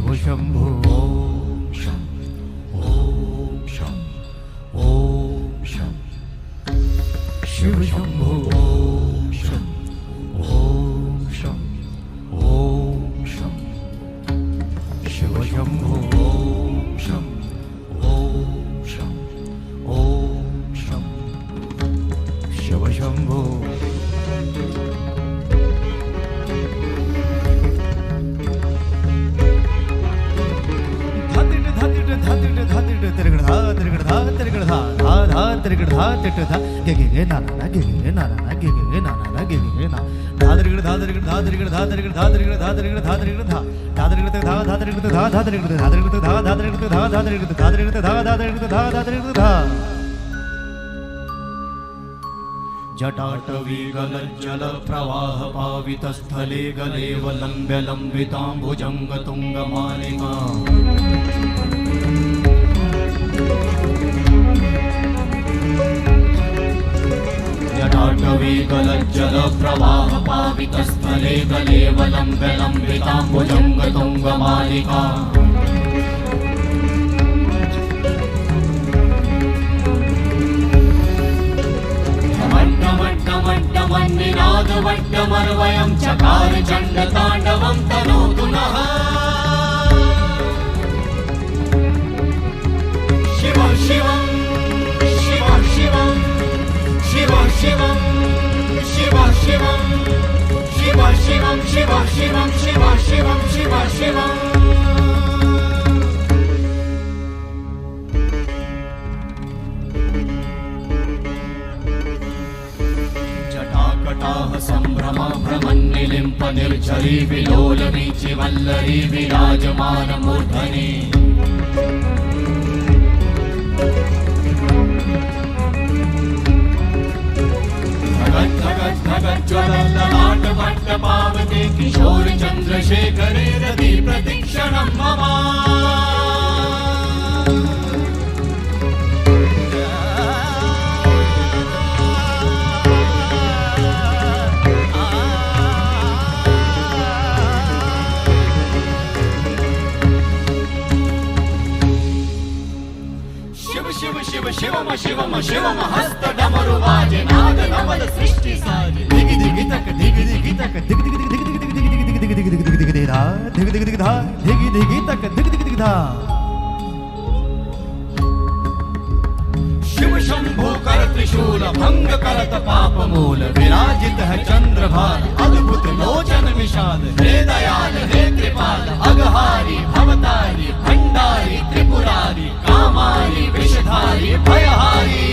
शिव शंभो ओम शं ओम शं ओम शं शिव शंभो ओम शं ओम शं ओम शं शिव शंभो ओम शं ओम शं ओम शं शिव शंभो जटाटवी गलज्जल प्रवाह पावितस्थले गलेवलम्ब्य लम्बिताम्बुजङ्ग तुङ्गमालिका जटाटवी गलज्जल प्रवाह पावितस्थले गलेवलम्ब्य लम्बिताम्बुजङ्ग तुङ्गमालिका वट्टमर्वयं चकार चण्डताण्डवं तनोतु नः शिव शिवं शिव शिवं शिव शिवं शिव शिवं शिव शिवं शिव शिवं शिव शिवं शिव शिवं संभ्रम भ्रमन्निलिम्प निर्झरी विलोल वीचि वल्लरी विराजमान मूर्धनि धगत् धगत् धगत् ज्वलल्ललाट भट्ट पावते किशोर चन्द्रशेखरे रति प्रतिक्षणं मम शिव शिव शिवम शिवम शिवम हस्त डमरु बाजे नाद नवल सृष्टि साजे दिग दिग तक दिग दिग तक दिग दिग दिग दिग दिग दिग दिग दिग दिग दिग दिग धा दिग दिग दिग धा दिग दिग तक दिग दिग दिग धा शिव शंभो कर त्रिशूल भंग करत पाप मूल विराजित है चंद्रभान अद्भुत लोचन विशाल हे दयाल हे कृपाल अघहारी भवतारी भंडारी त्रिपुरारी कामारी विषधारी भयहारी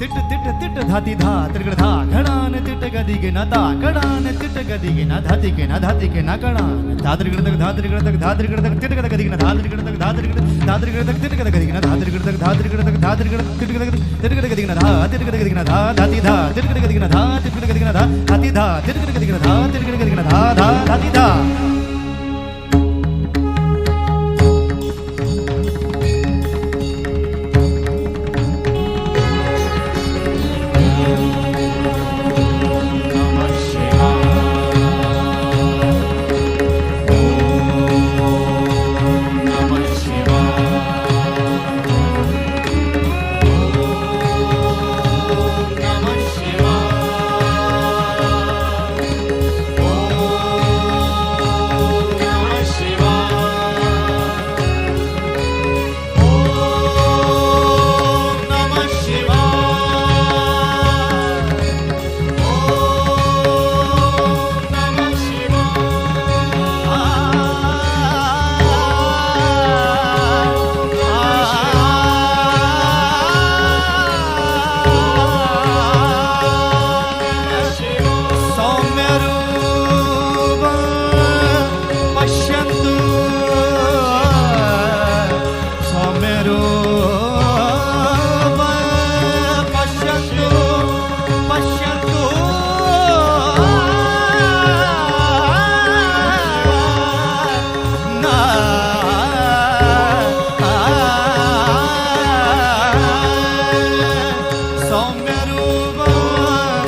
तिट तिट तिट धाति धा त्रिगण धा घड़ान तिट गदि के न ता घड़ान तिट गदि के न धाति के न धाति के न घड़ान धात्रिगण तक धात्रिगण तक धात्रिगण तक तिट गद गदि के न धात्रिगण तक धात्रिगण धात्रिगण तक तिट गद गदि के न धात्रिगण तक धात्रिगण तक धात्रिगण तिट गद तिट गद गदि के न धा तिट गद गदि के न धा धाति धा तिट गद गदि के न धा तिट गद गदि के न धा धाति धा तिट गद गदि के न धा तिट गद गदि के न धा धा धाति धा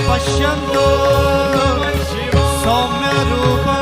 पश्यन्तु सौम्य रूप